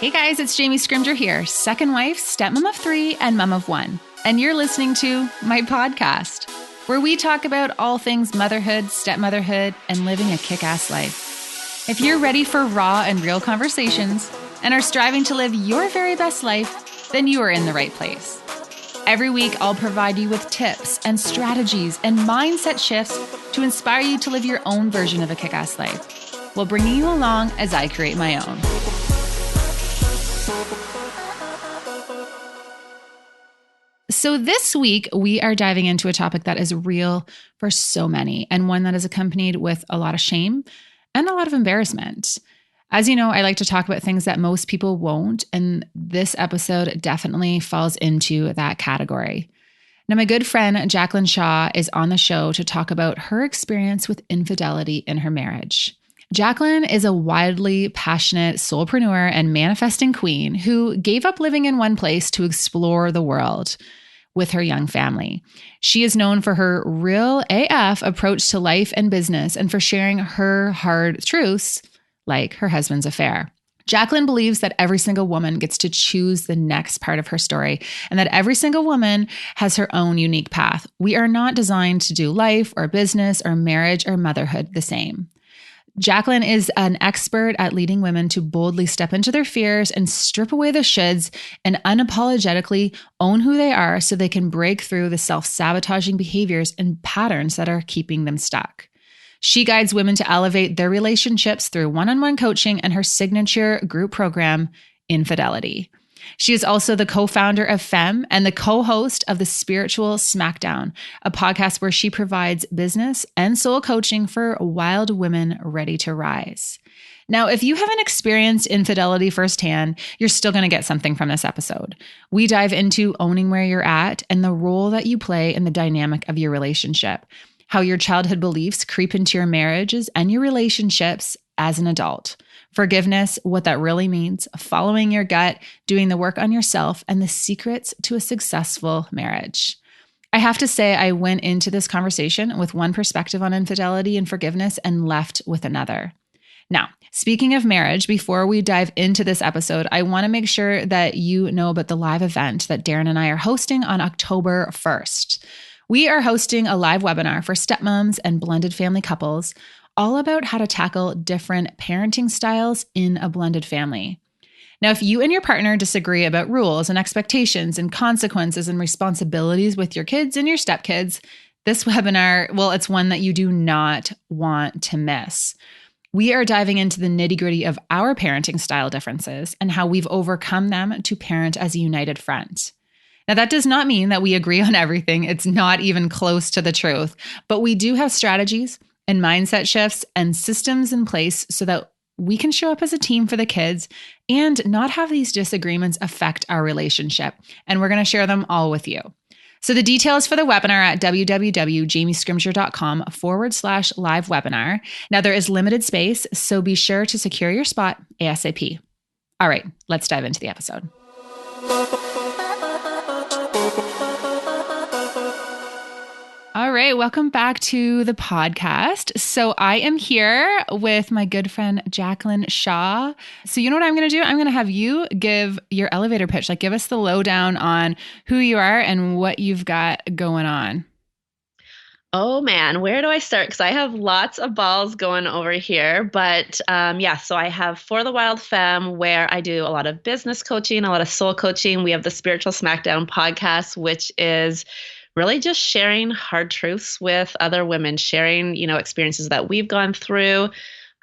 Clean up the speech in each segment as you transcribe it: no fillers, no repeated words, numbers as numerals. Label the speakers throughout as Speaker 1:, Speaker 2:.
Speaker 1: Hey guys, it's Jamie Scrimger here, second wife, stepmom of 3, and mom of 1. And you're listening to my podcast, where we talk about all things motherhood, stepmotherhood, and living a kick-ass life. If you're ready for raw and real conversations and are striving to live your very best life, then you are in the right place. Every week, I'll provide you with tips and strategies and mindset shifts to inspire you to live your own version of a kick-ass life, while bringing you along as I create my own. So this week, we are diving into a topic that is real for so many, and one that is accompanied with a lot of shame and a lot of embarrassment. As you know, I like to talk about things that most people won't, and this episode definitely falls into that category. Now, my good friend Jaclyn Shaw is on the show to talk about her experience with infidelity in her marriage. Jaclyn is a wildly passionate soulpreneur and manifesting queen who gave up living in one place to explore the world with her young family. She is known for her real AF approach to life and business and for sharing her hard truths, like her husband's affair. Jaclyn believes that every single woman gets to choose the next part of her story and that every single woman has her own unique path. We are not designed to do life or business or marriage or motherhood the same. Jaclyn is an expert at leading women to boldly step into their fears and strip away the shoulds and unapologetically own who they are so they can break through the self-sabotaging behaviors and patterns that are keeping them stuck. She guides women to elevate their relationships through one-on-one coaching and her signature group program, Infidelity. She is also the co-founder of FEM and the co-host of the Spiritual Smackdown, a podcast where she provides business and soul coaching for wild women ready to rise. Now, if you haven't experienced infidelity firsthand, you're still going to get something from this episode. We dive into owning where you're at and the role that you play in the dynamic of your relationship, how your childhood beliefs creep into your marriages and your relationships as an adult. Forgiveness, what that really means, following your gut, doing the work on yourself, and the secrets to a successful marriage. I have to say, I went into this conversation with one perspective on infidelity and forgiveness and left with another. Now, speaking of marriage, before we dive into this episode, I want to make sure that you know about the live event that Darren and I are hosting on October 1st. We are hosting a live webinar for stepmoms and blended family couples, all about how to tackle different parenting styles in a blended family. Now, if you and your partner disagree about rules and expectations and consequences and responsibilities with your kids and your stepkids, this webinar, well, it's one that you do not want to miss. We are diving into the nitty-gritty of our parenting style differences and how we've overcome them to parent as a united front. Now, that does not mean that we agree on everything. It's not even close to the truth, but we do have strategies and mindset shifts and systems in place so that we can show up as a team for the kids and not have these disagreements affect our relationship. And we're going to share them all with you. So the details for the webinar at www.jamiescrimger.com/live webinar. Now there is limited space, so be sure to secure your spot ASAP. All right, let's dive into the episode. All right, welcome back to the podcast. So I am here with my good friend, Jaclyn Shaw. So you know what I'm going to do? I'm going to have you give your elevator pitch, like give us the lowdown on who you are and what you've got going on.
Speaker 2: Oh man, where do I start? Because I have lots of balls going over here. But so I have For the Wild Femme, where I do a lot of business coaching, a lot of soul coaching. We have the Spiritual Smackdown podcast, which is really just sharing hard truths with other women, sharing, experiences that we've gone through.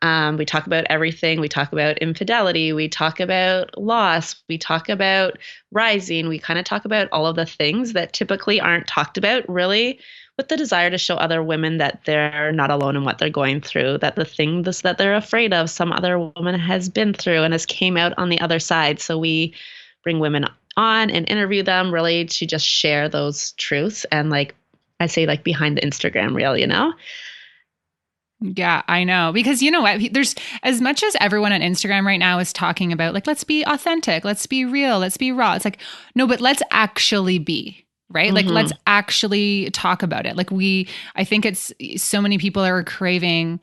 Speaker 2: We talk about everything. We talk about infidelity. We talk about loss. We talk about rising. We kind of talk about all of the things that typically aren't talked about, really, with the desire to show other women that they're not alone in what they're going through, that the things that they're afraid of, some other woman has been through and has came out on the other side. So we bring women on and interview them really to just share those truths and behind the Instagram reel,
Speaker 1: Yeah, I know. Because you know what? There's as much as everyone on Instagram right now is talking about let's be authentic, let's be real, let's be raw. It's like, no, but let's actually be, right? Mm-hmm. Like, let's actually talk about it. I think it's so many people are craving,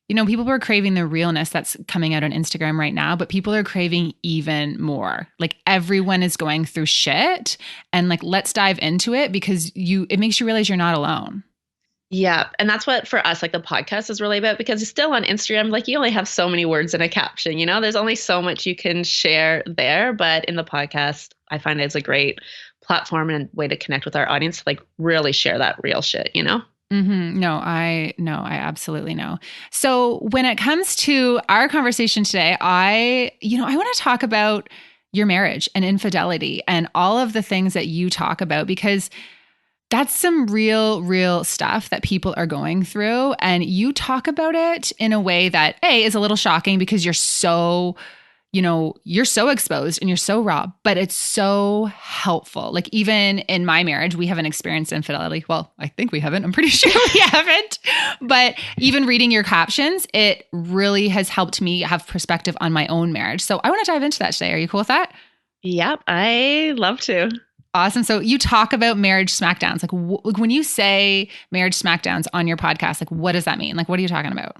Speaker 1: People are craving the realness that's coming out on Instagram right now, but people are craving even more. Like everyone is going through shit, and like, let's dive into it because it makes you realize you're not alone.
Speaker 2: Yeah. And that's what for us, like the podcast is really about because still on Instagram, like you only have so many words in a caption, there's only so much you can share there. But in the podcast, I find it's a great platform and way to connect with our audience, to like really share that real shit.
Speaker 1: Mm-hmm. I absolutely know. So when it comes to our conversation today, I want to talk about your marriage and infidelity and all of the things that you talk about, because that's some real stuff that people are going through. And you talk about it in a way that is a little shocking because you're so exposed and you're so raw, but it's so helpful. Like even in my marriage, we haven't experienced infidelity. Well, I think we haven't. I'm pretty sure we haven't. But even reading your captions, it really has helped me have perspective on my own marriage. So I want to dive into that today. Are you cool with that?
Speaker 2: Yep. I love to.
Speaker 1: Awesome. So you talk about marriage smackdowns. Like when you say marriage smackdowns on your podcast, like what does that mean? Like what are you talking about?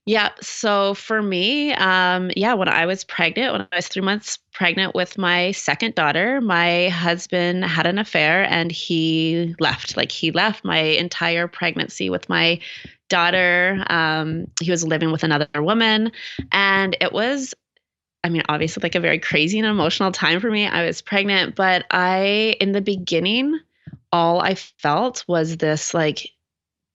Speaker 2: Yeah. So for me, when I was pregnant, when I was 3 months pregnant with my second daughter, my husband had an affair and he left. Like he left my entire pregnancy with my daughter. He was living with another woman, and it was, obviously like a very crazy and emotional time for me. I was pregnant, but in the beginning, all I felt was this like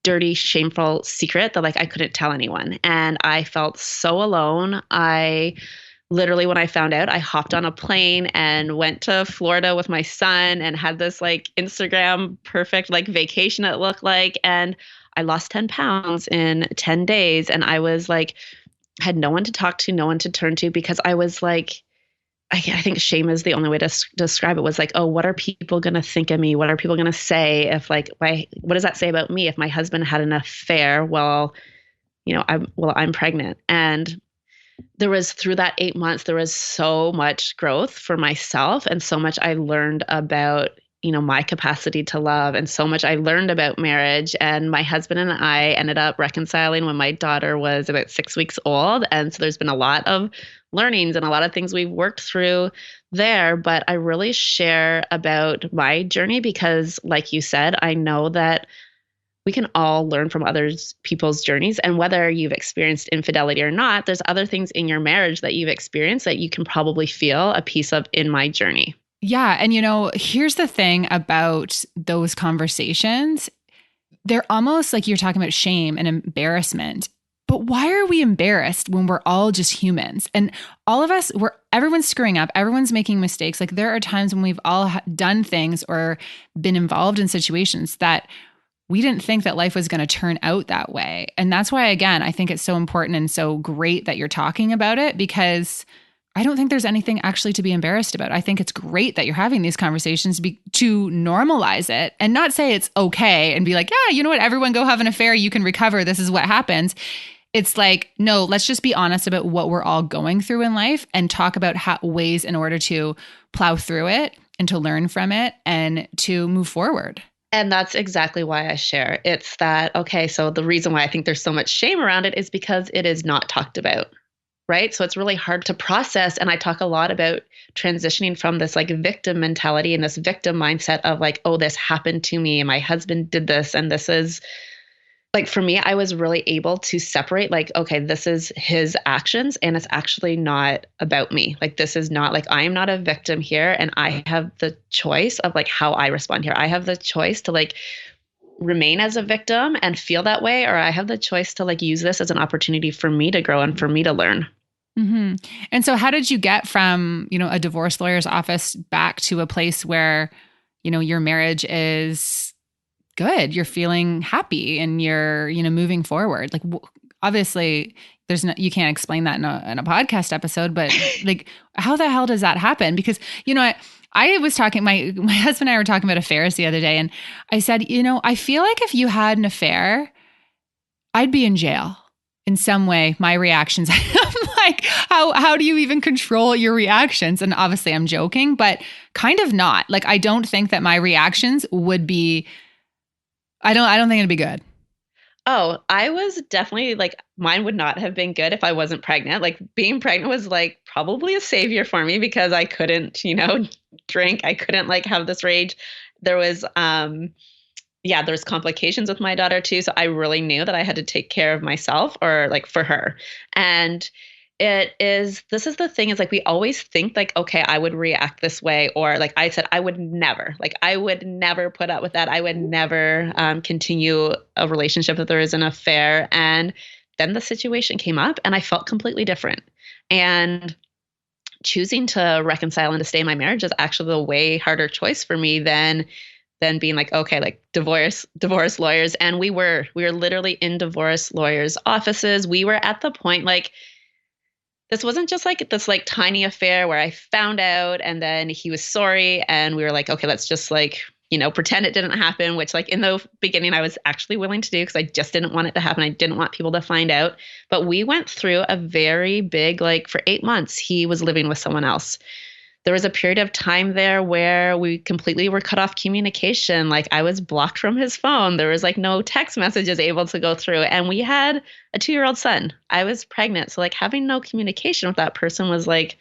Speaker 2: dirty, shameful secret that like I couldn't tell anyone. And I felt so alone. I literally, when I found out, I hopped on a plane and went to Florida with my son and had this like Instagram perfect like vacation it looked like. And I lost 10 pounds in 10 days. And I was like, had no one to talk to, no one to turn to, because I was like, I think shame is the only way to describe it, was like, oh, what are people going to think of me? What are people going to say if like, what does that say about me if my husband had an affair? I'm pregnant. And through that 8 months, there was so much growth for myself and so much I learned about, my capacity to love, and so much I learned about marriage. And my husband and I ended up reconciling when my daughter was about 6 weeks old. And so there's been a lot of learnings and a lot of things we've worked through there. But I really share about my journey because, like you said, I know that we can all learn from people's journeys. And whether you've experienced infidelity or not, there's other things in your marriage that you've experienced that you can probably feel a piece of in my journey.
Speaker 1: Yeah. And here's the thing about those conversations. They're almost like you're talking about shame and embarrassment. But why are we embarrassed when we're all just humans? And all of us, everyone's screwing up, everyone's making mistakes. Like there are times when we've all done things or been involved in situations that we didn't think that life was going to turn out that way. And that's why, again, I think it's so important and so great that you're talking about it, because I don't think there's anything actually to be embarrassed about. I think it's great that you're having these conversations to normalize it and not say it's okay and be like, yeah, you know what, everyone go have an affair, you can recover, this is what happens. It's like, no, let's just be honest about what we're all going through in life and talk about ways in order to plow through it and to learn from it and to move forward.
Speaker 2: And that's exactly why I share. It's that, okay, so the reason why I think there's so much shame around it is because it is not talked about. Right. So it's really hard to process. And I talk a lot about transitioning from this like victim mentality and this victim mindset of like, oh, this happened to me and my husband did this. And this is like, for me, I was really able to separate like, okay, this is his actions and it's actually not about me. Like, this is not like, I am not a victim here. And I have the choice of like how I respond here. I have the choice to like remain as a victim and feel that way, or I have the choice to like use this as an opportunity for me to grow and for me to learn.
Speaker 1: Mm-hmm. And so how did you get from, a divorce lawyer's office back to a place where, your marriage is good, you're feeling happy and you're, moving forward? Like, obviously you can't explain that in a podcast episode, but like, how the hell does that happen? Because, I was talking, my husband and I were talking about affairs the other day, and I said, I feel like if you had an affair, I'd be in jail in some way. My reactions, I'm like, how do you even control your reactions? And obviously I'm joking, but kind of not. Like, I don't think that my reactions would be, I don't think it'd be good.
Speaker 2: Oh, I was definitely like, mine would not have been good if I wasn't pregnant. Like, being pregnant was like probably a savior for me because I couldn't, drink. I couldn't like have this rage. There was, yeah, there's complications with my daughter too. So I really knew that I had to take care of myself or like for her. And this is the thing is like, we always think like, okay, I would react this way. Or like I said, I would never put up with that. I would never continue a relationship if there is an affair. And then the situation came up and I felt completely different. And choosing to reconcile and to stay in my marriage is actually the way harder choice for me than being like, okay, like divorce lawyers. And we were literally in divorce lawyers offices. We were at the point like, this wasn't just like this like tiny affair where I found out and then he was sorry and we were like, okay, let's just like, pretend it didn't happen, which like in the beginning I was actually willing to do because I just didn't want it to happen. I didn't want people to find out. But we went through a very big, like for 8 months, he was living with someone else. There was a period of time there where we completely were cut off communication. Like I was blocked from his phone. There was like no text messages able to go through. And we had a 2-year-old son. I was pregnant. So like having no communication with that person was like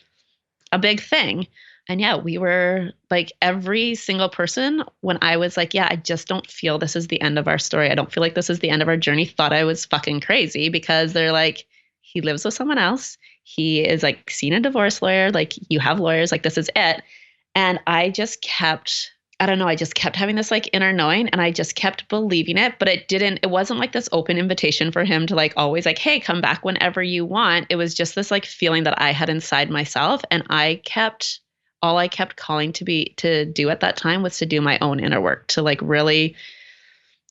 Speaker 2: a big thing. And yeah, we were like every single person when I was like, yeah, I just don't feel this is the end of our story. I don't feel like this is the end of our journey. Thought I was fucking crazy because they're like, he lives with someone else. He is like seen a divorce lawyer. Like you have lawyers, like this is it. And I just kept, I don't know, I just kept having this like inner knowing and I just kept believing it. But it wasn't like this open invitation for him to like always like, hey, come back whenever you want. It was just this like feeling that I had inside myself. And all I kept calling to do at that time was to do my own inner work, to like really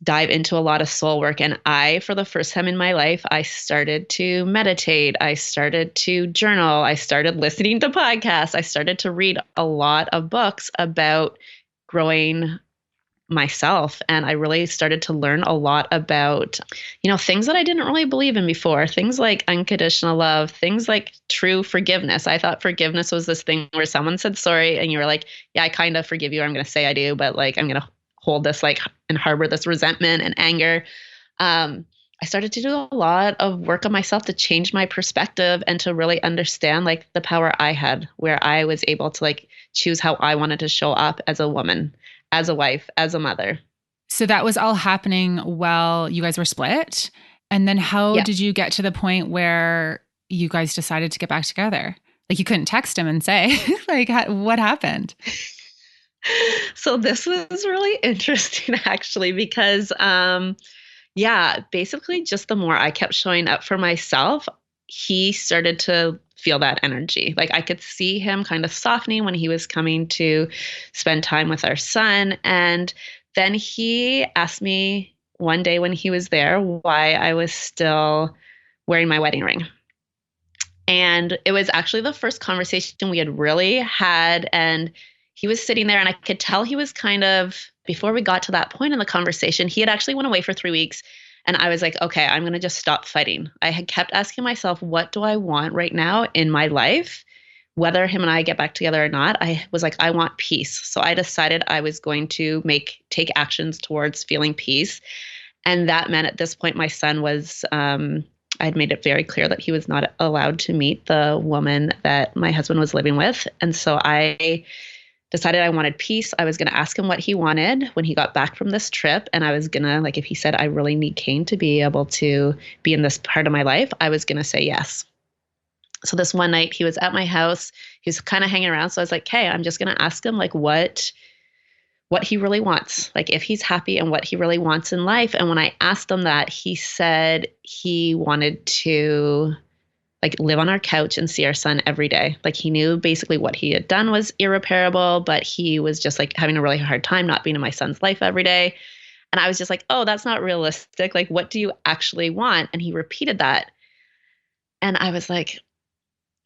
Speaker 2: dive into a lot of soul work. And for the first time in my life, I started to meditate. I started to journal. I started listening to podcasts. I started to read a lot of books about growing myself. And I really started to learn a lot about, things that I didn't really believe in before, things like unconditional love, things like true forgiveness. I thought forgiveness was this thing where someone said sorry and you were like, yeah, I kind of forgive you. I'm going to say I do, but like, I'm going to hold this like and harbor this resentment and anger. I started to do a lot of work on myself to change my perspective and to really understand like the power I had, where I was able to like choose how I wanted to show up as a woman, as a wife, as a mother.
Speaker 1: So that was all happening while you guys were split. And then how
Speaker 2: Yeah.
Speaker 1: did you get to the point where you guys decided to get back together? Like you couldn't text him and say, like, what happened?
Speaker 2: So this was really interesting actually, because yeah, basically just the more I kept showing up for myself, he started to feel that energy. Like I could see him kind of softening when he was coming to spend time with our son. And then he asked me one day when he was there why I was still wearing my wedding ring. And it was actually the first conversation we had really had. And he was sitting there and I could tell he was kind of, before we got to that point in the conversation, he had actually went away for 3 weeks. And I was like, okay, I'm going to just stop fighting. I had kept asking myself, what do I want right now in my life? Whether him and I get back together or not, I was like, I want peace. So I decided I was going to take actions towards feeling peace. And that meant at this point, my son was, I had made it very clear that he was not allowed to meet the woman that my husband was living with. And so I decided I wanted peace. I was going to ask him what he wanted when he got back from this trip. And I was going to, like, if he said, I really need Kane to be able to be in this part of my life, I was going to say yes. So this one night he was at my house, he was kind of hanging around. So I was like, hey, I'm just going to ask him like what he really wants, like if he's happy and what he really wants in life. And when I asked him that, he said he wanted to like live on our couch and see our son every day. Like he knew basically what he had done was irreparable, but he was just like having a really hard time not being in my son's life every day. And I was just like, oh, that's not realistic. Like, what do you actually want? And he repeated that. And I was like,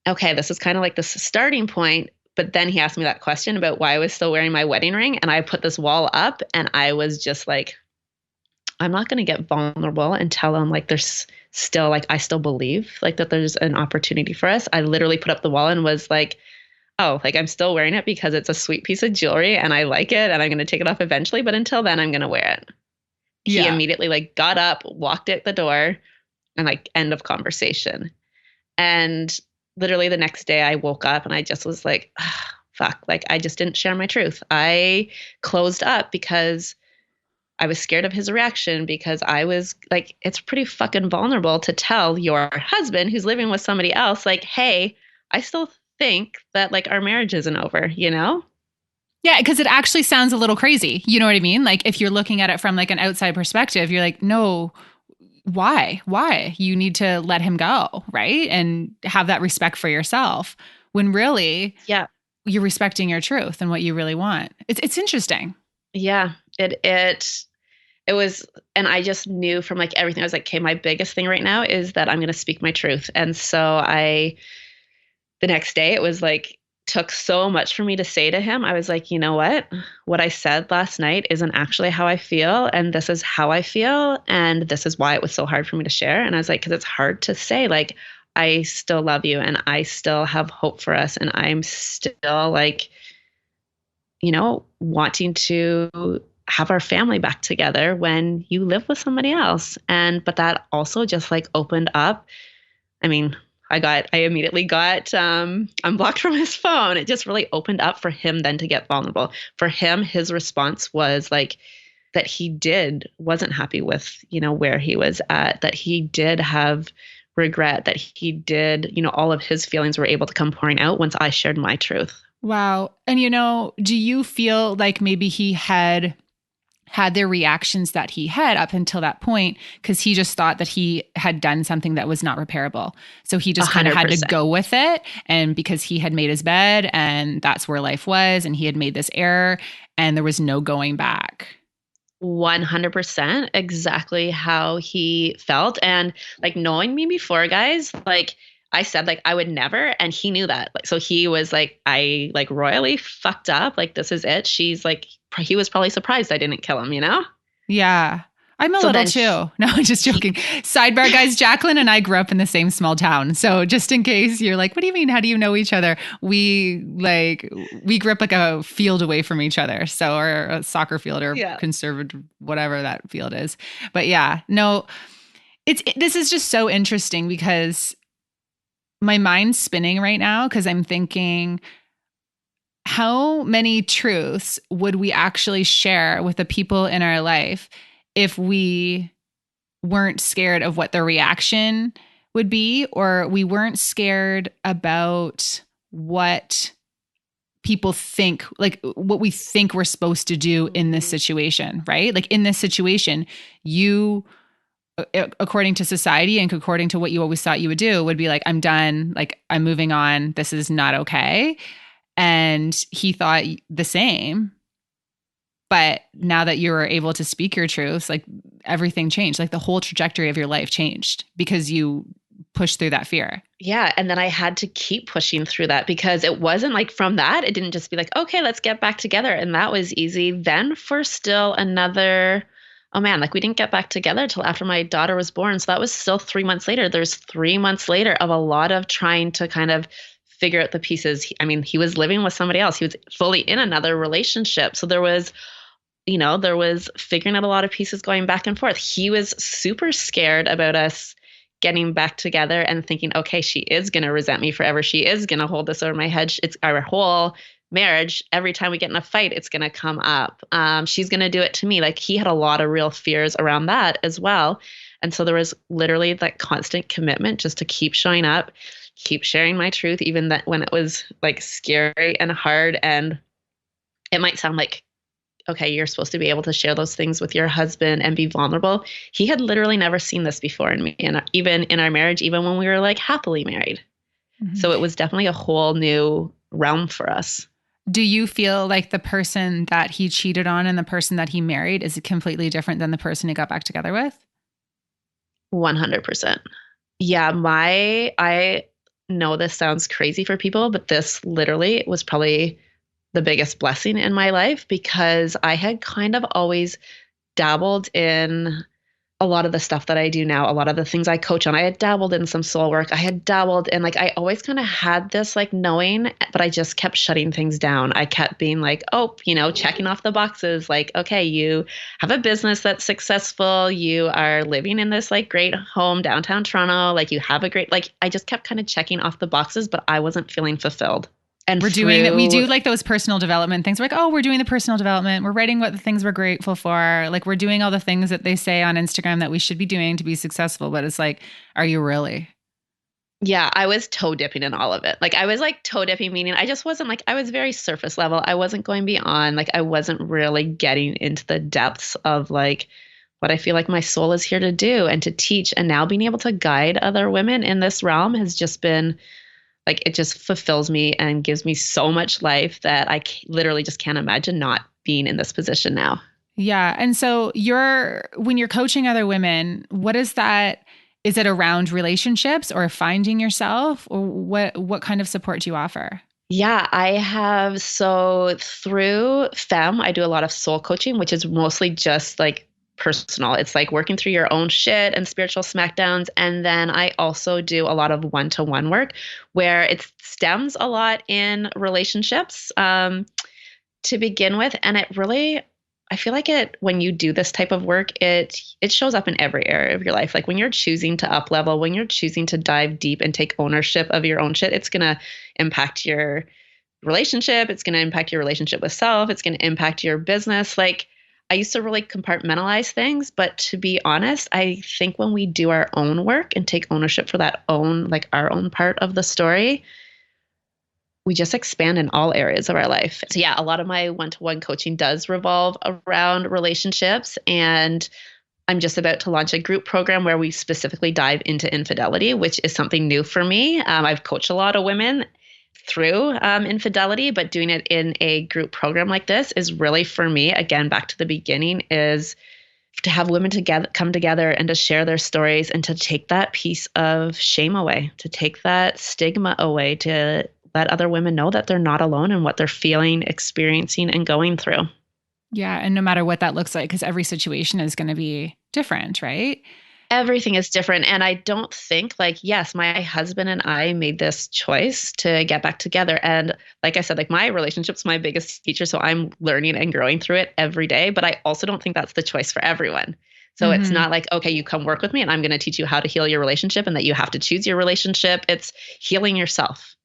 Speaker 2: okay, this is kind of like the starting point. But then he asked me that question about why I was still wearing my wedding ring. And I put this wall up and I was just like, I'm not going to get vulnerable and tell him like there's still like, I still believe like that there's an opportunity for us. I literally put up the wall and was like, oh, like I'm still wearing it because it's a sweet piece of jewelry and I like it and I'm going to take it off eventually. But until then, I'm going to wear it. He
Speaker 1: Yeah.
Speaker 2: immediately like got up, walked out the door, and like end of conversation. And literally the next day I woke up and I just was like, ah, fuck, like I just didn't share my truth. I closed up because I was scared of his reaction, because I was like, it's pretty fucking vulnerable to tell your husband who's living with somebody else, like, hey, I still think that like our marriage isn't over, you know?
Speaker 1: Yeah, because it actually sounds a little crazy. You know what I mean? Like if you're looking at it from like an outside perspective, you're like, no, why? Why? You need to let him go, right? And have that respect for yourself when really
Speaker 2: Yeah.
Speaker 1: you're respecting your truth and what you really want. It's interesting.
Speaker 2: Yeah. It was, and I just knew from like everything, I was like, okay, my biggest thing right now is that I'm going to speak my truth. And so the next day, it was like, took so much for me to say to him. I was like, you know what? What I said last night isn't actually how I feel. And this is how I feel. And this is why it was so hard for me to share. And I was like, because it's hard to say, like, I still love you and I still have hope for us. And I'm still like, wanting to have our family back together when you live with somebody else. But that also just like opened up. I mean, I immediately got unblocked from his phone. It just really opened up for him then to get vulnerable. For him, his response was like that wasn't happy with, where he was at, that he did have regret, that he did, all of his feelings were able to come pouring out once I shared my truth.
Speaker 1: Wow. And do you feel like maybe he had the reactions that he had up until that point because he just thought that he had done something that was not repairable. So he just kind of had to
Speaker 2: 100%.
Speaker 1: go with it. And because he had made his bed and that's where life was, and he had made this error and there was no going back.
Speaker 2: 100% exactly how he felt. And like knowing me before, guys, like I said, like I would never, and he knew that. Like, so he was like, I like royally fucked up. Like, this is it. She's like, he was probably surprised I didn't kill him, you know?
Speaker 1: Yeah. I'm a
Speaker 2: So
Speaker 1: little
Speaker 2: then
Speaker 1: too. No, I'm just joking. Sidebar, guys, Jaclyn and I grew up in the same small town. So just in case you're like, what do you mean? How do you know each other? We grew up like a field away from each other. So, or a soccer field or
Speaker 2: yeah.
Speaker 1: conservative, whatever that field is. But yeah, no, this is just so interesting because my mind's spinning right now because I'm thinking, how many truths would we actually share with the people in our life if we weren't scared of what the reaction would be, or we weren't scared about what people think, like what we think we're supposed to do in this situation, right? Like in this situation, you, according to society and according to what you always thought you would do, would be like, I'm done, like I'm moving on, this is not okay. And he thought the same. But now that you were able to speak your truths, like everything changed. Like the whole trajectory of your life changed because you pushed through that fear.
Speaker 2: Yeah. And then I had to keep pushing through that because it wasn't like from that, it didn't just be like, okay, let's get back together. And that was easy. Then for still another, oh man, like we didn't get back together till after my daughter was born. So that was still 3 months later. There's 3 months later of a lot of trying to kind of figure out the pieces. I mean, he was living with somebody else. He was fully in another relationship. So there was figuring out a lot of pieces going back and forth. He was super scared about us getting back together and thinking, okay, she is going to resent me forever. She is going to hold this over my head. It's our whole marriage. Every time we get in a fight, it's going to come up. She's going to do it to me. Like he had a lot of real fears around that as well. And so there was literally that constant commitment just to keep showing up, keep sharing my truth, even that when it was like scary and hard. And it might sound like, okay, you're supposed to be able to share those things with your husband and be vulnerable. He had literally never seen this before in me, and even in our marriage, even when we were like happily married.
Speaker 1: Mm-hmm.
Speaker 2: So it was definitely a whole new realm for us.
Speaker 1: Do you feel like the person that he cheated on and the person that he married is completely different than the person he got back together with?
Speaker 2: 100%. Yeah, I know this sounds crazy for people, but this literally was probably the biggest blessing in my life because I had kind of always dabbled in a lot of the stuff that I do now, a lot of the things I coach on, I had dabbled in some soul work. I had dabbled in like, I always kind of had this like knowing, but I just kept shutting things down. I kept being like, oh, checking off the boxes. Like, okay, you have a business that's successful. You are living in this like great home downtown Toronto. Like you have a great, like, I just kept kind of checking off the boxes, but I wasn't feeling fulfilled. And
Speaker 1: We
Speaker 2: through
Speaker 1: do like those personal development things. We're like, oh, we're doing the personal development. We're writing what the things we're grateful for. Like we're doing all the things that they say on Instagram that we should be doing to be successful. But it's like, are you really?
Speaker 2: Yeah, I was toe dipping in all of it. Like I was like toe dipping, meaning I just wasn't like I was very surface level. I wasn't going beyond. Like I wasn't really getting into the depths of like what I feel like my soul is here to do and to teach. And now being able to guide other women in this realm has just been like it just fulfills me and gives me so much life that literally just can't imagine not being in this position now.
Speaker 1: Yeah. And so when you're coaching other women, what is that? Is it around relationships or finding yourself, or what kind of support do you offer?
Speaker 2: Yeah, I have. So through FEM, I do a lot of soul coaching, which is mostly just like personal. It's like working through your own shit and spiritual smackdowns. And then I also do a lot of one-to-one work where it stems a lot in relationships to begin with. And it really, I feel like when you do this type of work, it shows up in every area of your life. Like when you're choosing to up level, when you're choosing to dive deep and take ownership of your own shit, it's gonna impact your relationship. It's gonna impact your relationship with self. It's gonna impact your business. Like I used to really compartmentalize things, but to be honest, I think when we do our own work and take ownership for that own, like our own part of the story, we just expand in all areas of our life. So yeah, a lot of my one-to-one coaching does revolve around relationships. And I'm just about to launch a group program where we specifically dive into infidelity, which is something new for me. I've coached a lot of women through infidelity, but doing it in a group program like this is really for me, again, back to the beginning, is to have women together come together and to share their stories and to take that piece of shame away, to take that stigma away, to let other women know that they're not alone in what they're feeling, experiencing, and going through.
Speaker 1: Yeah. And no matter what that looks like, because every situation is going to be different, right?
Speaker 2: Everything is different. And I don't think like, yes, my husband and I made this choice to get back together. And like I said, like my relationship's my biggest teacher. So I'm learning and growing through it every day. But I also don't think that's the choice for everyone. So it's not like, okay, you come work with me and I'm going to teach you how to heal your relationship and that you have to choose your relationship. It's healing yourself.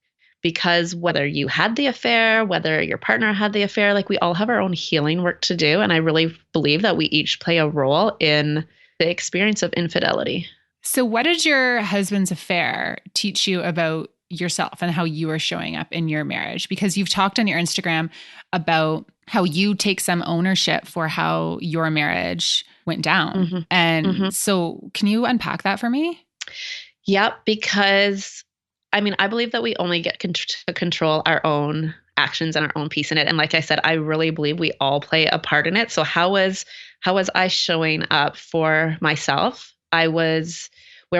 Speaker 2: Because whether you had the affair, whether your partner had the affair, like we all have our own healing work to do. And I really believe that we each play a role in the experience of infidelity.
Speaker 1: So, what did your husband's affair teach you about yourself and how you are showing up in your marriage? Because you've talked on your Instagram about how you take some ownership for how your marriage went down. And so, can you unpack that for me?
Speaker 2: Yep, because I mean, I believe that we only get to control our own actions and our own piece in it. And like I said, I really believe we all play a part in it. So how was I showing up for myself? Where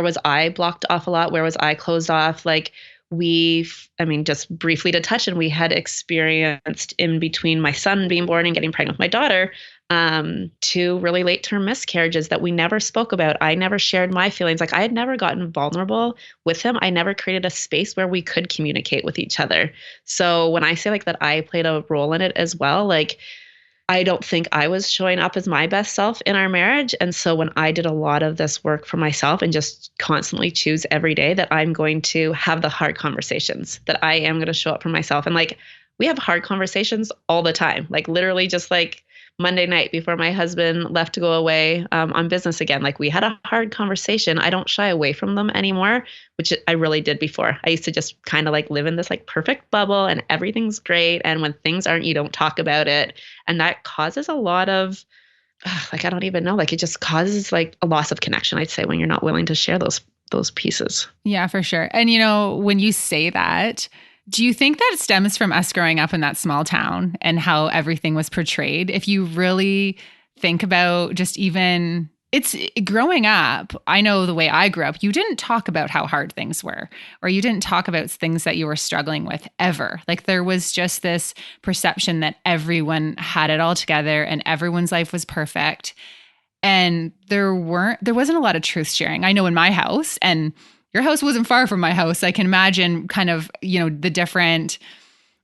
Speaker 2: was I blocked off a lot? Where was I closed off? Like I mean, just briefly to touch, and we had experienced in between my son being born and getting pregnant with my daughter, two really late term miscarriages that we never spoke about. I never shared my feelings. Like I had never gotten vulnerable with him. I never created a space where we could communicate with each other. So when I say like that, I played a role in it as well. Like I don't think I was showing up as my best self in our marriage. And so when I did a lot of this work for myself and just constantly choose every day that I'm going to have the hard conversations, that I am going to show up for myself. And like we have hard conversations all the time, like literally just like Monday night before my husband left to go away on business again. Like we had a hard conversation. I don't shy away from them anymore, which I really did before. I used to just kind of like live in this like perfect bubble and everything's great. And when things aren't, you don't talk about it. And that causes a lot of like, I don't even know, like it just causes like a loss of connection, I'd say, when you're not willing to share those pieces.
Speaker 1: Yeah, for sure. And when you say that, do you think that stems from us growing up in that small town and how everything was portrayed? If you really think about just even it's growing up, I know the way I grew up, you didn't talk about how hard things were, or you didn't talk about things that you were struggling with ever. Like there was just this perception that everyone had it all together and everyone's life was perfect. And there wasn't a lot of truth sharing. I know in my house, and your house wasn't far from my house. I can imagine kind of, the different,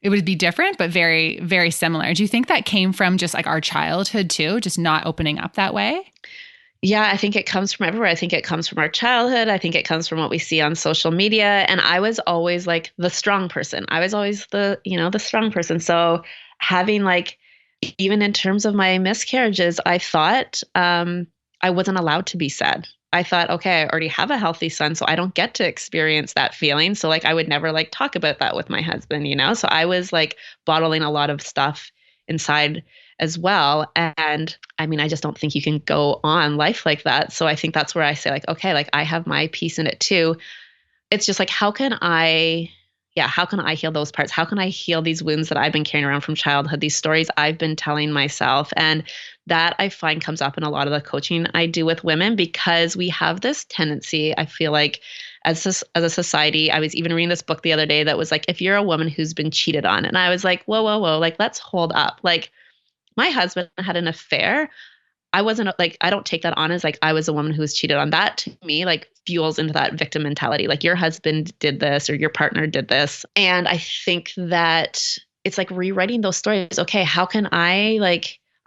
Speaker 1: it would be different, but very, very similar. Do you think that came from just like our childhood too, just not opening up that way?
Speaker 2: Yeah, I think it comes from everywhere. I think it comes from our childhood. I think it comes from what we see on social media. And I was always like the strong person. I was always the strong person. So having like, even in terms of my miscarriages, I thought I wasn't allowed to be sad. I thought, okay, I already have a healthy son, so I don't get to experience that feeling. So like I would never like talk about that with my husband. So I was like bottling a lot of stuff inside as well. And I mean, I just don't think you can go on life like that. So I think that's where I say, like, okay, like I have my piece in it too. It's just like, how can I heal those parts? How can I heal these wounds that I've been carrying around from childhood, these stories I've been telling myself? And that I find comes up in a lot of the coaching I do with women, because we have this tendency, I feel like, as a society. I was even reading this book the other day that was like, if you're a woman who's been cheated on, and I was like, whoa, whoa, whoa, like, let's hold up. Like, my husband had an affair. I wasn't like, I don't take that on as like I was a woman who was cheated on. That to me like fuels into that victim mentality. Like, your husband did this or your partner did this. And I think that it's like rewriting those stories. Okay, how can I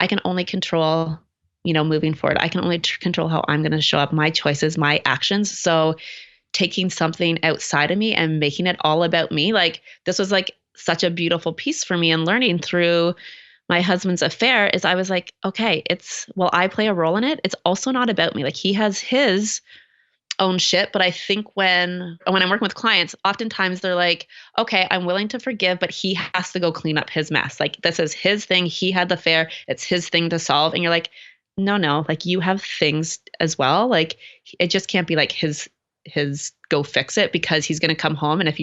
Speaker 2: can only control, moving forward. I can only control how I'm going to show up, my choices, my actions. So taking something outside of me and making it all about me, like this was like such a beautiful piece for me, and learning through my husband's affair is I was like, okay, I play a role in it. It's also not about me. Like, he has his own shit. But I think when I'm working with clients, oftentimes they're like, okay, I'm willing to forgive, but he has to go clean up his mess. Like, this is his thing. He had the affair. It's his thing to solve. And you're like, no, like, you have things as well. Like, it just can't be like his go fix it, because he's going to come home. And if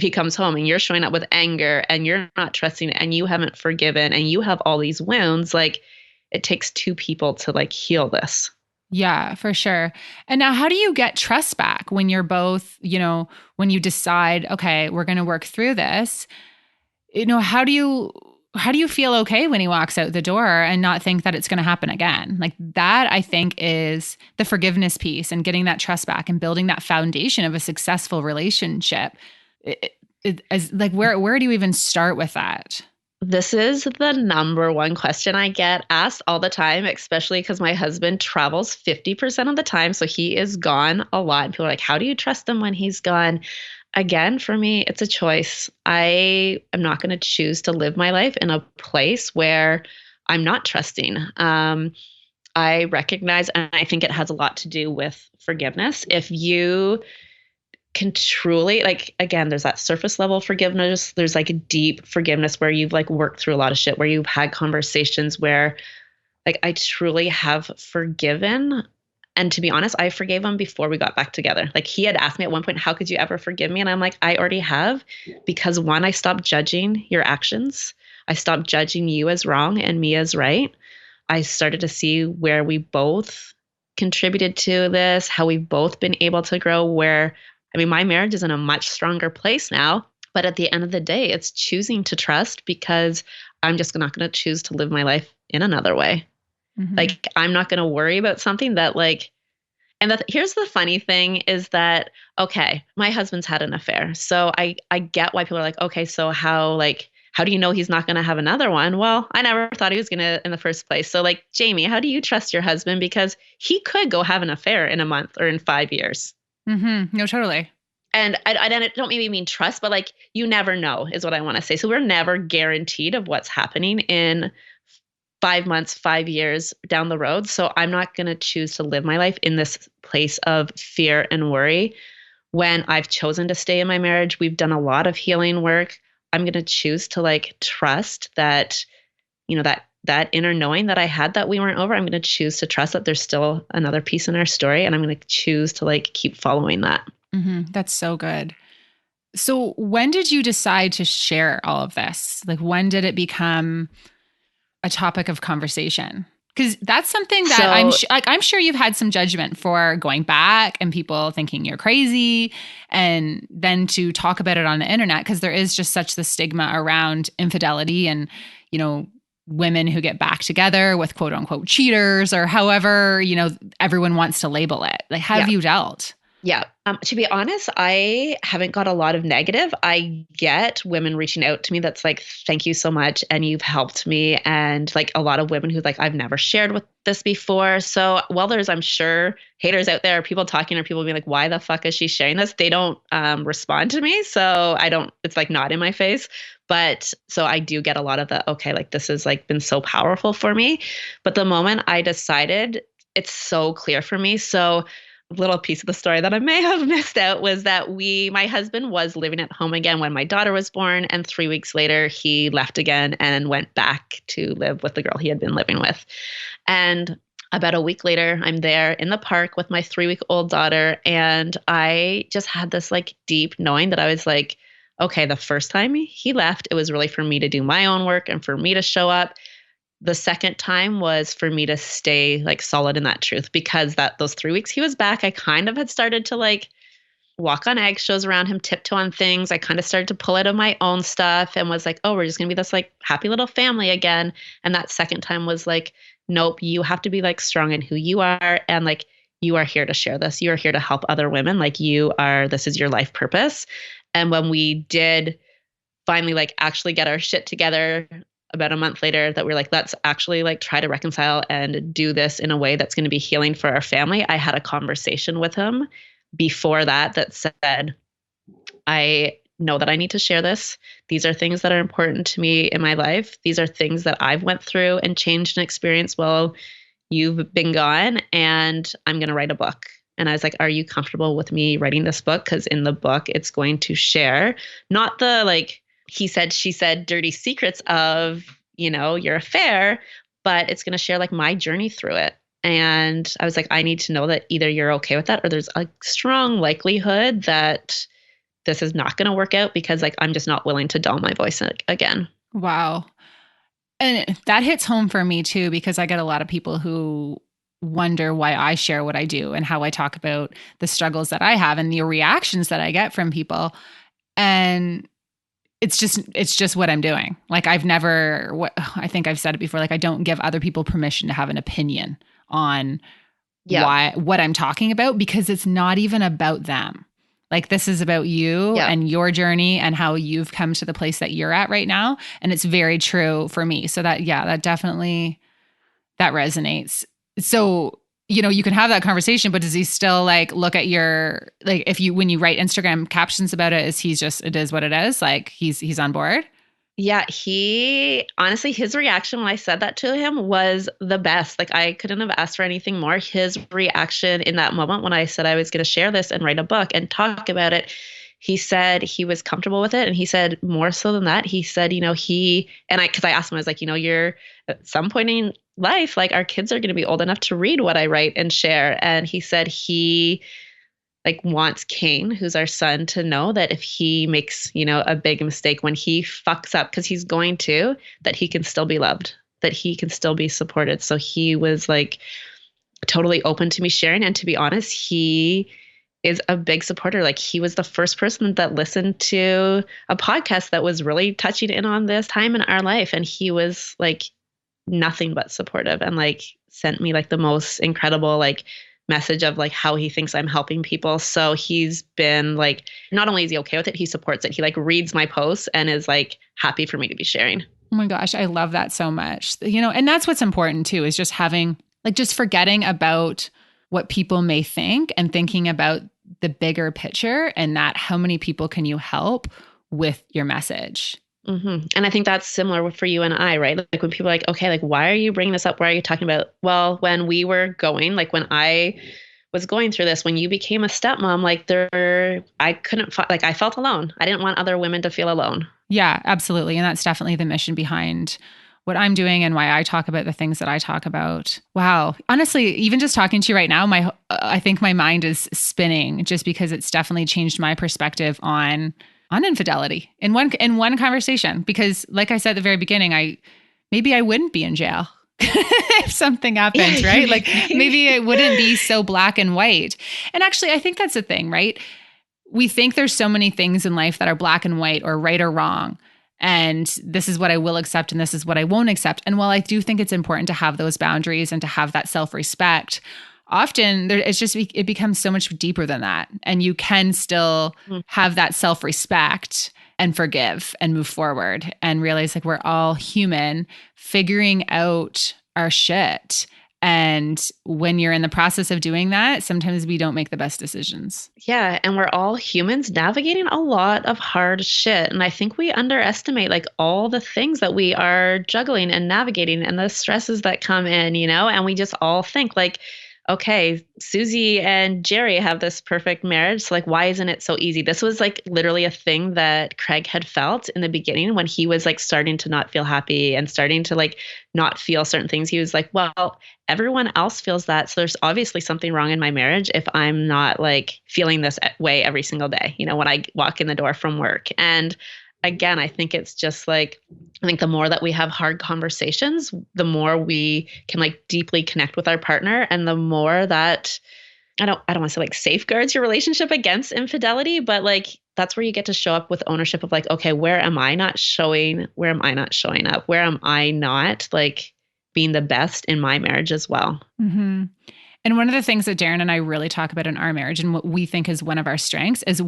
Speaker 2: he comes home and you're showing up with anger and you're not trusting and you haven't forgiven and you have all these wounds, like, it takes two people to like heal this.
Speaker 1: Yeah, for sure. And now how do you get trust back when you're both, when you decide, okay, we're going to work through this? How do you feel okay when he walks out the door and not think that it's going to happen again? Like, that I think is the forgiveness piece, and getting that trust back and building that foundation of a successful relationship. As like, where do you even start with that?
Speaker 2: This is the number one question I get asked all the time, especially because my husband travels 50% of the time. So he is gone a lot. And people are like, how do you trust him when he's gone? Again, for me, it's a choice. I am not going to choose to live my life in a place where I'm not trusting. I recognize, and I think it has a lot to do with forgiveness. If you can truly, like, again, there's that surface level forgiveness, there's like a deep forgiveness where you've like worked through a lot of shit, where you've had conversations where like I truly have forgiven. And to be honest, I forgave him before we got back together. Like, he had asked me at one point, how could you ever forgive me? And I'm like, I already have, because one, I stopped judging your actions. I stopped judging you as wrong and me as right. I started to see where we both contributed to this, how we've both been able to grow, where, I mean, my marriage is in a much stronger place now. But at the end of the day, it's choosing to trust, because I'm just not going to choose to live my life in another way.
Speaker 1: Mm-hmm.
Speaker 2: Like, I'm not going to worry about something that like, and here's the funny thing is that, okay, my husband's had an affair. So I get why people are like, okay, so how do you know he's not going to have another one? Well, I never thought he was going to in the first place. So like, Jamie, how do you trust your husband? Because he could go have an affair in a month or in 5 years.
Speaker 1: Mm-hmm. No, totally.
Speaker 2: And I don't maybe mean trust, but like, you never know is what I want to say. So we're never guaranteed of what's happening in 5 months, 5 years down the road. So I'm not going to choose to live my life in this place of fear and worry. When I've chosen to stay in my marriage, we've done a lot of healing work. I'm going to choose to like trust that, that inner knowing that I had that we weren't over. I'm going to choose to trust that there's still another piece in our story. And I'm going to choose to like keep following that.
Speaker 1: Mm-hmm. That's so good. So when did you decide to share all of this? Like, when did it become a topic of conversation? Because that's something that
Speaker 2: So
Speaker 1: I'm sure you've had some judgment for going back and people thinking you're crazy, and then to talk about it on the internet, because there is just such the stigma around infidelity and, you know, women who get back together with quote unquote cheaters or however, everyone wants to label it. Like, how have
Speaker 2: Yeah.
Speaker 1: you dealt?
Speaker 2: Yeah. To be honest, I haven't got a lot of negative. I get women reaching out to me that's like, thank you so much. And you've helped me. And like a lot of women who like, I've never shared with this before. So while there's, I'm sure, haters out there, people talking or people being like, why the fuck is she sharing this? They don't respond to me. So I don't, it's like not in my face. But so I do get a lot of the, okay, like this has like been so powerful for me. But the moment I decided, it's so clear for me. So little piece of the story that I may have missed out was that my husband was living at home again when my daughter was born. And 3 weeks later, he left again and went back to live with the girl he had been living with. And about a week later, I'm there in the park with my 3-week-old daughter. And I just had this like deep knowing that I was like, okay, the first time he left, it was really for me to do my own work and for me to show up. The second time was for me to stay like solid in that truth because those 3 weeks he was back, I kind of had started to like walk on eggshells around him, tiptoe on things. I kind of started to pull out of my own stuff and was like, oh, we're just gonna be this like happy little family again. And that second time was like, nope, you have to be like strong in who you are. And like, you are here to share this. You are here to help other women. Like this is your life purpose. And when we did finally like actually get our shit together about a month later that we're like, let's actually like try to reconcile and do this in a way that's going to be healing for our family. I had a conversation with him before that said, I know that I need to share this. These are things that are important to me in my life. These are things that I've went through and changed and experienced while you've been gone. And I'm going to write a book. And I was like, are you comfortable with me writing this book? Because in the book, it's going to share not the like, he said, she said, dirty secrets of, your affair, but it's going to share like my journey through it. And I was like, I need to know that either you're okay with that or there's a strong likelihood that this is not going to work out because like, I'm just not willing to dull my voice again.
Speaker 1: Wow. And that hits home for me too, because I get a lot of people who wonder why I share what I do and how I talk about the struggles that I have and the reactions that I get from people. And it's just what I'm doing. Like I think I've said it before, like I don't give other people permission to have an opinion on what I'm talking about because it's not even about them. Like this is about you and your journey and how you've come to the place that you're at right now. And it's very true for me. So that definitely, that resonates. So, you can have that conversation, but does he still like look at your, like when you write Instagram captions about it, it is what it is? Like he's on board?
Speaker 2: Yeah, honestly, his reaction when I said that to him was the best. Like I couldn't have asked for anything more. His reaction in that moment when I said I was going to share this and write a book and talk about it, he said he was comfortable with it. And he said more so than that, he said, because I asked him, I was like, you're at some point in life, like our kids are going to be old enough to read what I write and share. And he said he like wants Kane, who's our son, to know that if he makes, a big mistake when he fucks up, because he's going to, that he can still be loved, that he can still be supported. So he was like totally open to me sharing. And to be honest, he is a big supporter. Like he was the first person that listened to a podcast that was really touching in on this time in our life. And he was like nothing but supportive and like sent me like the most incredible like message of like how he thinks I'm helping people. So he's been like, not only is he okay with it, he supports it. He like reads my posts and is like happy for me to be sharing.
Speaker 1: Oh my gosh, I love that so much. And that's what's important too, is just having like just forgetting about what people may think and thinking about the bigger picture and that how many people can you help with your message.
Speaker 2: Mm-hmm. And I think that's similar for you and I, right? Like when people are like, okay, like, why are you bringing this up? Why are you talking about, well, when we were going, like when I was going through this, when you became a stepmom, like I couldn't, like I felt alone. I didn't want other women to feel alone.
Speaker 1: Yeah, absolutely. And that's definitely the mission behind what I'm doing and why I talk about the things that I talk about. Wow. Honestly, even just talking to you right now, I think my mind is spinning just because it's definitely changed my perspective on infidelity in one conversation. Because like I said at the very beginning, maybe I wouldn't be in jail if something happens, right? Like maybe it wouldn't be so black and white. And actually, I think that's the thing, right? We think there's so many things in life that are black and white or right or wrong. and this is what I will accept and this is what I won't accept. And while I do think it's important to have those boundaries and to have that self-respect, often it becomes so much deeper than that. And you can still have that self-respect and forgive and move forward and realize like we're all human figuring out our shit. And when you're in the process of doing that, sometimes we don't make the best decisions.
Speaker 2: Yeah. And we're all humans navigating a lot of hard shit. And I think we underestimate like all the things that we are juggling and navigating and the stresses that come in, and we just all think like, okay, Susie and Jerry have this perfect marriage. So like, why isn't it so easy? This was like literally a thing that Craig had felt in the beginning when he was like starting to not feel happy and starting to like not feel certain things. He was like, well, everyone else feels that. So there's obviously something wrong in my marriage if I'm not like feeling this way every single day, when I walk in the door from work. And again, I think it's just like, I think the more that we have hard conversations, the more we can like deeply connect with our partner, and the more that I don't want to say like safeguards your relationship against infidelity, but like that's where you get to show up with ownership of like, okay, where am I not showing up? Where am I not like being the best in my marriage as well?
Speaker 1: Mm-hmm. And one of the things that Darren and I really talk about in our marriage and what we think is one of our strengths is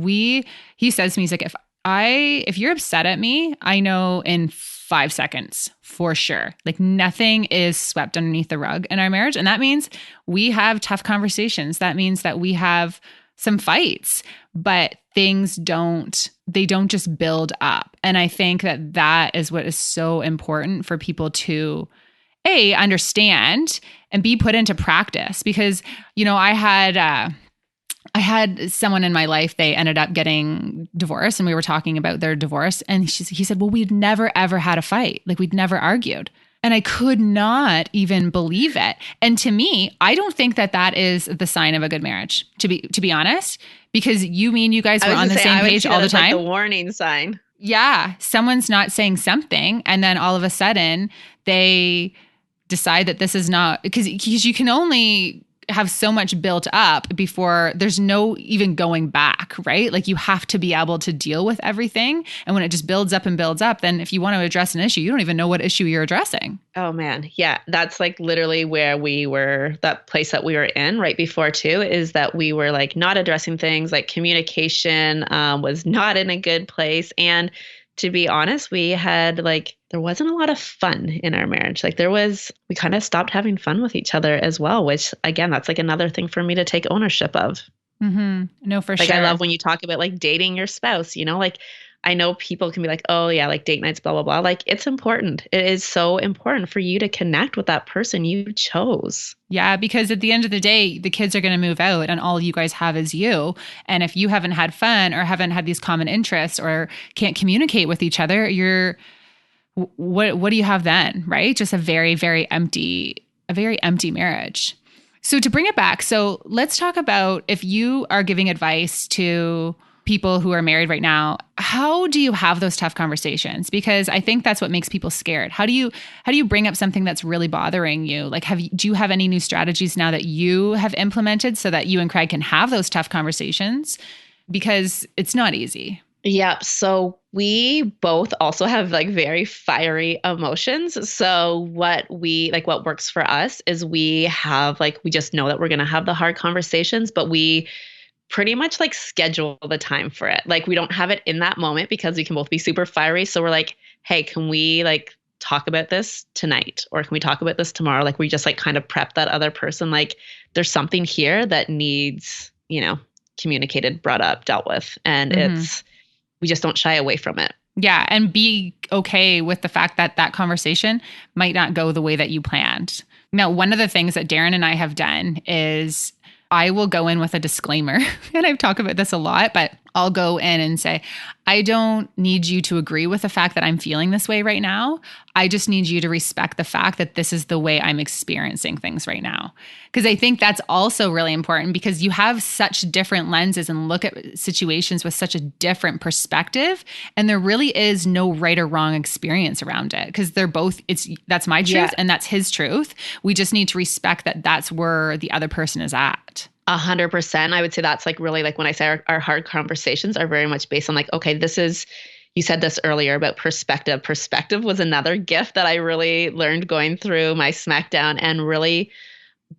Speaker 1: he says to me, he's like, if you're upset at me, I know in 5 seconds for sure. Like nothing is swept underneath the rug in our marriage. And that means we have tough conversations. That means that we have some fights, but things don't just build up. And I think that is what is so important for people to understand and be put into practice. Because, I had someone in my life, they ended up getting divorced and we were talking about their divorce. And he said, well, we'd never, ever had a fight. Like we'd never argued. And I could not even believe it. And to me, I don't think that is the sign of a good marriage, to be honest, because you guys were on the same page all the time.
Speaker 2: Like the warning sign.
Speaker 1: Yeah. Someone's not saying something. And then all of a sudden they decide that this is not, because you can only have so much built up before there's no even going back, right? Like you have to be able to deal with everything. And when it just builds up and builds up, then if you want to address an issue, you don't even know what issue you're addressing.
Speaker 2: Oh man. Yeah. That's like literally where that place that we were in right before too, is that we were like not addressing things, like communication was not in a good place. And to be honest, there wasn't a lot of fun in our marriage. Like we kind of stopped having fun with each other as well, which again, that's like another thing for me to take ownership of.
Speaker 1: Mm-hmm. No, for sure.
Speaker 2: Like I love when you talk about like dating your spouse, like I know people can be like, oh yeah, like date nights, blah, blah, blah. Like it's important. It is so important for you to connect with that person you chose.
Speaker 1: Yeah, because at the end of the day, the kids are going to move out and all you guys have is you. And if you haven't had fun or haven't had these common interests or can't communicate with each other, what do you have then, right? Just a very, very empty marriage. So to bring it back, so let's talk about if you are giving advice to people who are married right now, how do you have those tough conversations? Because I think that's what makes people scared. How do you bring up something that's really bothering you? Like, do you have any new strategies now that you have implemented so that you and Craig can have those tough conversations? Because it's not easy.
Speaker 2: Yeah. So we both also have like very fiery emotions. So what works for us is we just know that we're going to have the hard conversations, but we pretty much like schedule the time for it. Like we don't have it in that moment because we can both be super fiery. So we're like, hey, can we like talk about this tonight? Or can we talk about this tomorrow? Like we just like kind of prep that other person. Like there's something here that needs, communicated, brought up, dealt with. And we just don't shy away from it.
Speaker 1: Yeah. And be okay with the fact that that conversation might not go the way that you planned. Now, one of the things that Darren and I have done is I will go in with a disclaimer, and I've talked about this a lot, but I'll go in and say, I don't need you to agree with the fact that I'm feeling this way right now. I just need you to respect the fact that this is the way I'm experiencing things right now. Because I think that's also really important because you have such different lenses and look at situations with such a different perspective. And there really is no right or wrong experience around it because that's my truth and that's his truth. We just need to respect that that's where the other person is at.
Speaker 2: 100%. I would say that's like really like when I say our hard conversations are very much based on like, okay, this is, you said this earlier about perspective. Perspective was another gift that I really learned going through my SmackDown and really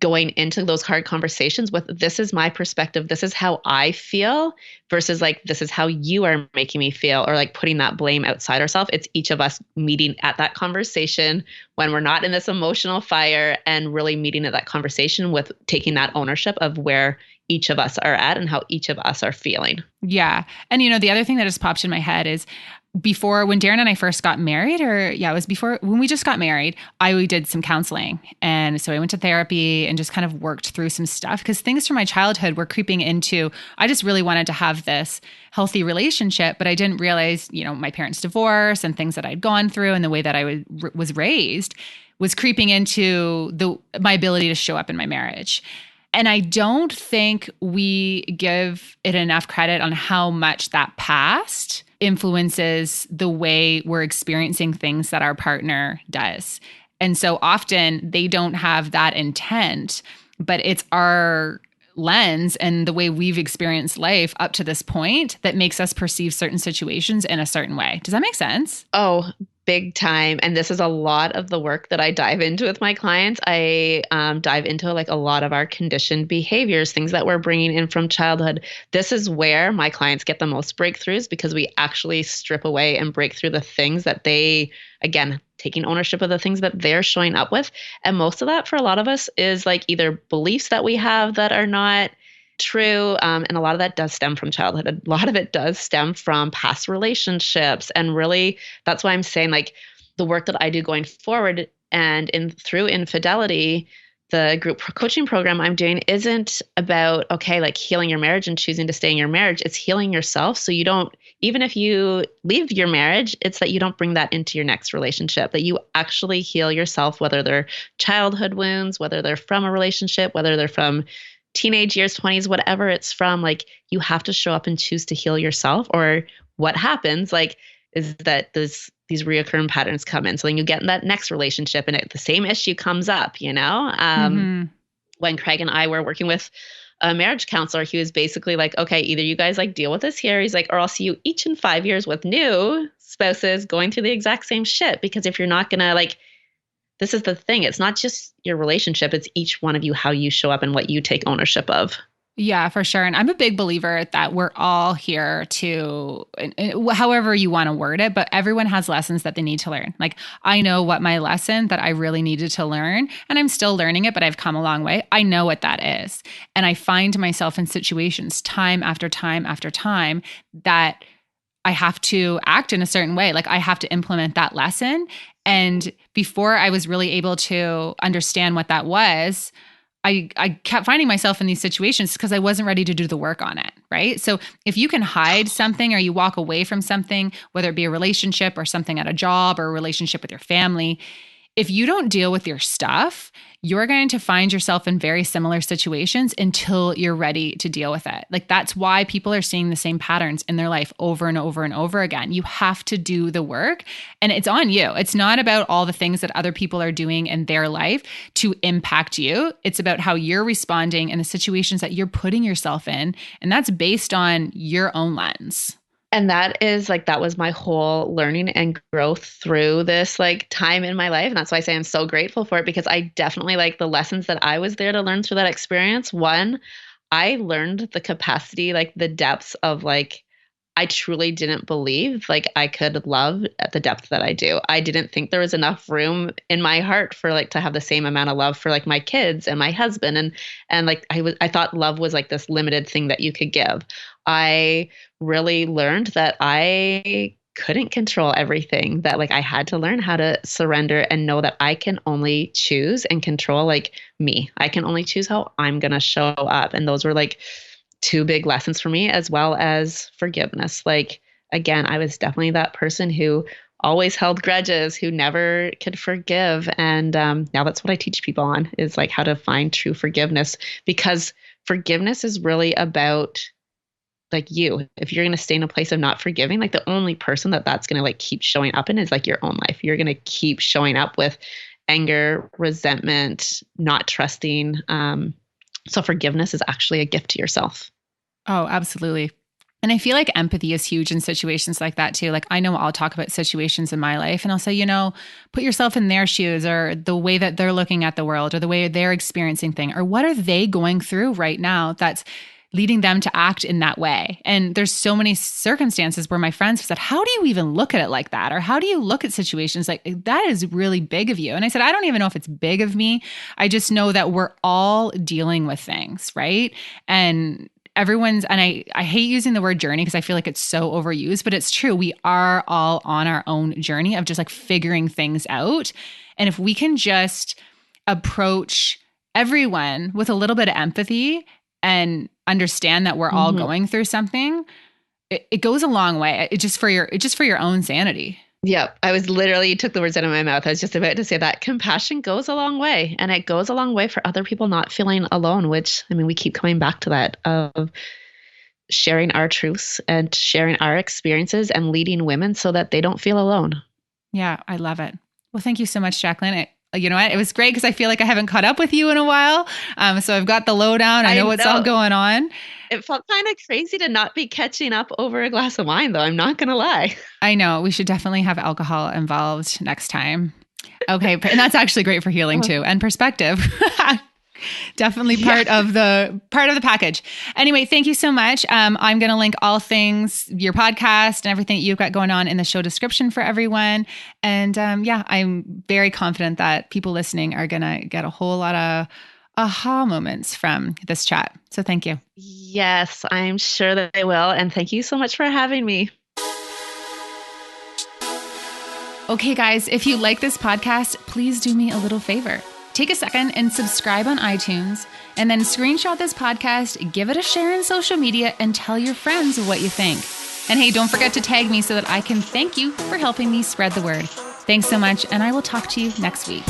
Speaker 2: going into those hard conversations with this is my perspective, this is how I feel versus like this is how you are making me feel, or like putting that blame outside ourselves. It's each of us meeting at that conversation when we're not in this emotional fire and really meeting at that conversation with taking that ownership of where each of us are at and how each of us are feeling.
Speaker 1: Yeah. And the other thing that just popped in my head is before when Darren and I first got married, or yeah, it was before when we just got married, we did some counseling. And so I went to therapy and just kind of worked through some stuff because things from my childhood were creeping into, I just really wanted to have this healthy relationship, but I didn't realize, my parents' divorce and things that I'd gone through and the way that I was raised was creeping into my ability to show up in my marriage. And I don't think we give it enough credit on how much that past influences the way we're experiencing things that our partner does. And so often they don't have that intent, but it's our lens and the way we've experienced life up to this point that makes us perceive certain situations in a certain way. Does that make sense?
Speaker 2: Oh, big time. And this is a lot of the work that I dive into with my clients. I dive into like a lot of our conditioned behaviors, things that we're bringing in from childhood. This is where my clients get the most breakthroughs because we actually strip away and break through the things that they, again, taking ownership of the things that they're showing up with. And most of that for a lot of us is like either beliefs that we have that are not true. And a lot of that does stem from childhood. A lot of it does stem from past relationships. And really, that's why I'm saying like the work that I do going forward and through Infidelity, the group coaching program I'm doing isn't about, okay, like healing your marriage and choosing to stay in your marriage. It's healing yourself. So you don't, even if you leave your marriage, it's that you don't bring that into your next relationship, that you actually heal yourself, whether they're childhood wounds, whether they're from a relationship, whether they're from teenage years, 20s, whatever it's from, like you have to show up and choose to heal yourself. Or what happens like is that these reoccurring patterns come in. So then you get in that next relationship and the same issue comes up,
Speaker 1: Mm-hmm.
Speaker 2: When Craig and I were working with a marriage counselor, he was basically like, okay, either you guys like deal with this here. He's like, or I'll see you each in 5 years with new spouses going through the exact same shit. Because if you're not going to like, this is the thing. It's not just your relationship. It's each one of you, how you show up and what you take ownership of.
Speaker 1: Yeah, for sure. And I'm a big believer that we're all here to, however you want to word it, but everyone has lessons that they need to learn. Like I know what my lesson that I really needed to learn, and I'm still learning it, but I've come a long way. I know what that is. And I find myself in situations time after time after time that I have to act in a certain way. Like I have to implement that lesson. And before I was really able to understand what that was, I kept finding myself in these situations because I wasn't ready to do the work on it. Right. So if you can hide something or you walk away from something, whether it be a relationship or something at a job or a relationship with your family, if you don't deal with your stuff, you're going to find yourself in very similar situations until you're ready to deal with it. Like that's why people are seeing the same patterns in their life over and over and over again. You have to do the work and it's on you. It's not about all the things that other people are doing in their life to impact you. It's about how you're responding in the situations that you're putting yourself in. And that's based on your own lens.
Speaker 2: And that is like, that was my whole learning and growth through this like time in my life. And that's why I say I'm so grateful for it because I definitely like the lessons that I was there to learn through that experience. One, I learned the capacity, like the depths of like, I truly didn't believe like I could love at the depth that I do. I didn't think there was enough room in my heart for like to have the same amount of love for like my kids and my husband and like I thought love was like this limited thing that you could give. I really learned that I couldn't control everything, that like I had to learn how to surrender and know that I can only choose and control like me. I can only choose how I'm going to show up. And those were like two big lessons for me, as well as forgiveness. Like, again, I was definitely that person who always held grudges, who never could forgive. And now that's what I teach people on is like how to find true forgiveness, because forgiveness is really about like you. If you're going to stay in a place of not forgiving, like the only person that's going to like keep showing up in is like your own life. You're going to keep showing up with anger, resentment, not trusting. So forgiveness is actually a gift to yourself.
Speaker 1: Oh, absolutely. And I feel like empathy is huge in situations like that too. Like I know I'll talk about situations in my life and I'll say, put yourself in their shoes, or the way that they're looking at the world, or the way they're experiencing things, or what are they going through right now that's leading them to act in that way. And there's so many circumstances where my friends have said, how do you even look at it like that? Or how do you look at situations like that is really big of you? And I said, I don't even know if it's big of me. I just know that we're all dealing with things, right? And I hate using the word journey because I feel like it's so overused, but it's true. We are all on our own journey of just like figuring things out. And if we can just approach everyone with a little bit of empathy and understand that we're all going through something, it goes a long way. It's just for your own sanity.
Speaker 2: Yep. I was literally took the words out of my mouth. I was just about to say that compassion goes a long way, and it goes a long way for other people not feeling alone, which, I mean, we keep coming back to that of sharing our truths and sharing our experiences and leading women so that they don't feel alone.
Speaker 1: Yeah, I love it. Well, thank you so much, Jaclyn. You know what? It was great because I feel like I haven't caught up with you in a while. So I've got the lowdown. I know what's all going on.
Speaker 2: It felt kind of crazy to not be catching up over a glass of wine, though. I'm not going to lie.
Speaker 1: I know. We should definitely have alcohol involved next time. Okay. And that's actually great for healing too, and perspective. Definitely part of the package. Anyway, thank you so much. I'm going to link all things, your podcast and everything that you've got going on in the show description for everyone. And I'm very confident that people listening are going to get a whole lot of aha moments from this chat. So thank you.
Speaker 2: Yes, I'm sure that they will. And thank you so much for having me.
Speaker 1: Okay, guys, if you like this podcast, please do me a little favor. Take a second and subscribe on iTunes, and then screenshot this podcast, give it a share in social media, and tell your friends what you think. And hey, don't forget to tag me so that I can thank you for helping me spread the word. Thanks so much, and I will talk to you next week.